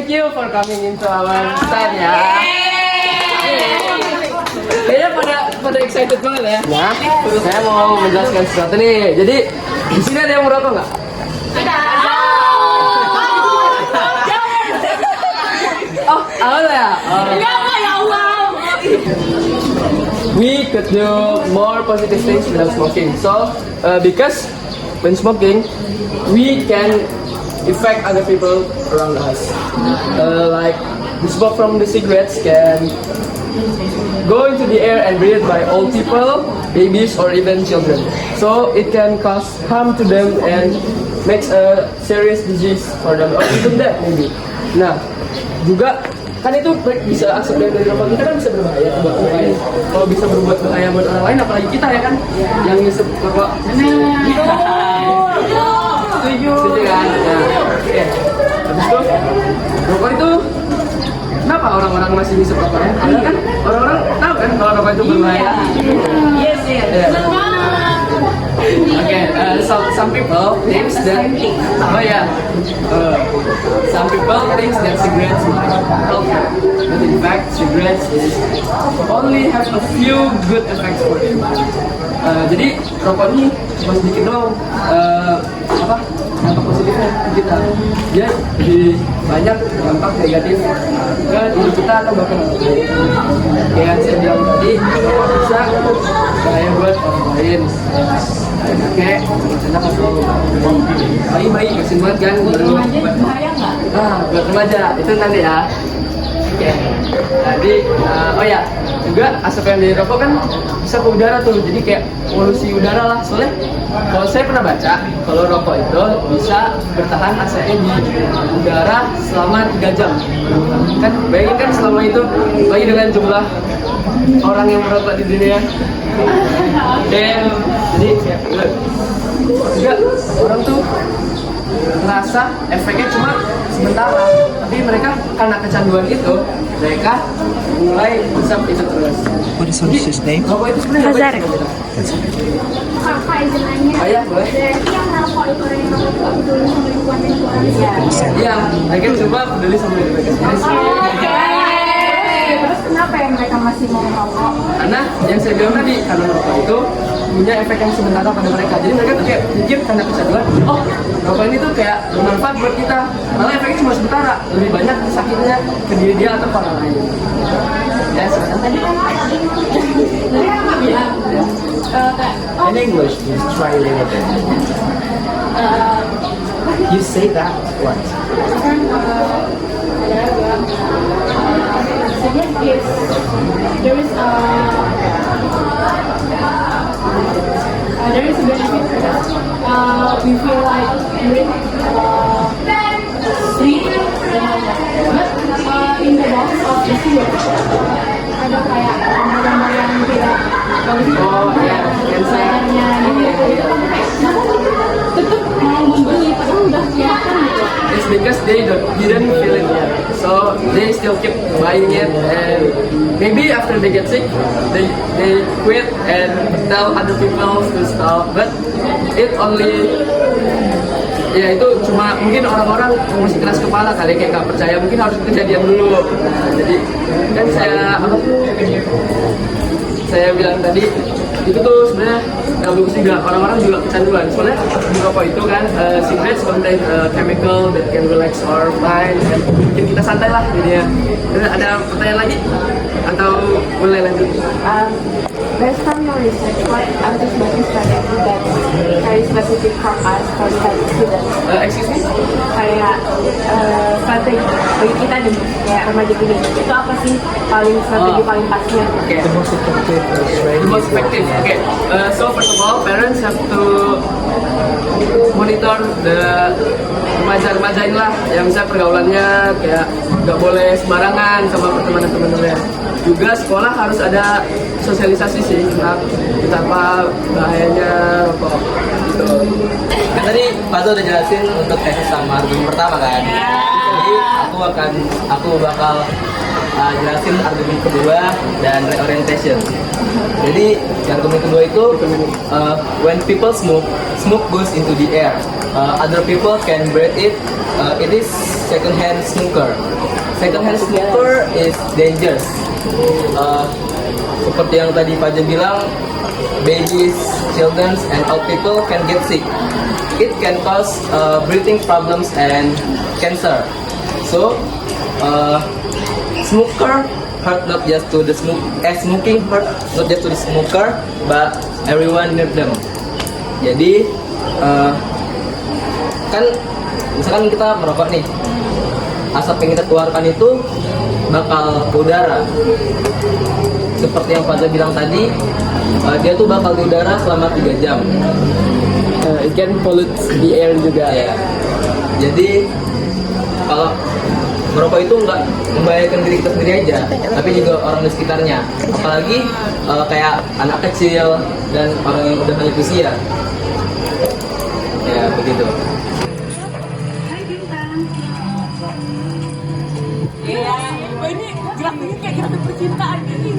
thank you for coming into our stand ya. Kayaknya pada excited banget ya. Nah, saya mau menjelaskan sesuatu nih. Jadi di sini ada yang merokok nggak? Ada. Oh, ada ya. Ya Allah. We could do more positive things without smoking. So, because when smoking, we can affect other people around us. Like the smoke from the cigarettes can go into the air and breathed by old people, babies, or even children. So it can cause harm to them and makes a serious disease for them, or even death maybe. Nah, juga kan itu bisa asap dari rokok kita kan bisa berbahaya buat orang lain. Kalau bisa berbuat bahaya buat orang lain, apalagi kita ya kan yang ngisep rokok. Setuju kan? Nah, oke. Habis itu rokok itu kenapa orang-orang masih ngisep rokoknya? Karena kan orang-orang tahu kan kalau rokok itu berbahaya. Yes. Okay, so some people thinks that some people thinks that cigarettes might help them, but in fact cigarettes only have a few good effects for them. Jadi rokok ini cuma sedikit doang dampak positifnya ke kita. Dia lebih banyak dampak negatif ke diri kita atau bahkan kayak yang saya bilang tadi, bisa bahaya buat orang lain. Kakek, anak atau bayi-bayi kasian banget kan. Bahaya nggak? Buat remaja itu nanti ya. Oke. Jadi juga asap yang dari rokok kan bisa ke udara tuh, jadi kayak polusi udara lah. Soalnya kalau saya pernah baca, kalau rokok itu bisa bertahan asapnya di udara selama 3 jam. Kan bayangin kan selama itu, bagi dengan jumlah orang yang merokok di dunia. Jadi juga orang tuh ngerasa efeknya cuma sementara, tapi mereka karena kecanduan itu, mereka mulai hisap itu terus. What is his name? Rokok itu sebenarnya Hazar. Apa istilahnya? Ayah boleh? Berarti yang merokok itu orang yang merokok peduli sama lingkungan dan keluarga. Iya, mereka coba peduli sama diri mereka sendiri. Terus kenapa ya mereka masih mau merokok? Karena yang saya bilang tadi, karena rokok itu punya efek yang sementara pada mereka. Jadi mereka tuh kayak mikir karena kecanduan, oh rokok ini tuh kayak bermanfaat buat kita. Malah efeknya cuma sementara, lebih banyak sakitnya ke diri dia atau ke orang lain. Ya, silakan. Tadi apa bilang? In English, please try a little bit. You say that what? Yes, there is a benefit for that. We feel like we're free, but in the box of the cigarette ada kayak gambar-gambar yang tidak bagus. Kelihatannya gitu. Tetap mau membeli padahal udah kelihatan gitu. It's because they didn't feel it yet, so they still keep buying it, and maybe after they get sick, they quit and tell other people to stop. But it only, ya itu cuma mungkin orang-orang masih keras kepala kali, kayak nggak percaya, mungkin harus kejadian dulu. Nah, jadi kan saya bilang tadi itu tuh sebenarnya nggak bagus juga, orang-orang juga kecanduan. Soalnya di rokok itu kan cigarettes contain chemical that can relax our mind dan bikin kita santai lah jadinya. Ada pertanyaan lagi atau boleh lanjut? Based on your research, what anti-smoking strategy that very specific for us for health students? Excuse me? Kayak strategi bagi kita nih, kayak remaja gini, itu apa sih strategi paling pasnya? Okay. The most effective is right. The most effective. Okay. So first of all, parents have to monitor the remaja-remaja inilah yang bisa pergaulannya kayak nggak boleh sembarangan sama pertemanan teman-temannya. Juga sekolah harus ada sosialisasi sih tentang betapa bahayanya rokok. Gitu. Kan tadi Pak Zo udah jelasin untuk tesis sama argumen pertama kan. Jadi aku bakal jelasin argumen kedua dan reorientation. Jadi argumen kedua itu when people smoke goes into the air. Other people can breathe it. It is second-hand smoker. Second-hand smoker is dangerous. Seperti yang tadi Pak Jo bilang, babies, children, and old people can get sick. It can cause breathing problems and cancer. So, smoker hurt not just to the smoking hurt not just to the smoker, but everyone near them. Jadi, kan misalkan kita merokok nih, asap yang kita keluarkan itu bakal ke udara. Seperti yang Faza bilang tadi, dia tuh bakal di udara selama 3 jam. It can pollute the air juga. Ya. Jadi kalau merokok itu nggak membahayakan diri kita sendiri aja, tapi juga orang di sekitarnya. Apalagi kayak anak kecil dan orang yang udah lanjut usia. Ya begitu. Iya, ini gerak ini kayak gerak percintaan ini.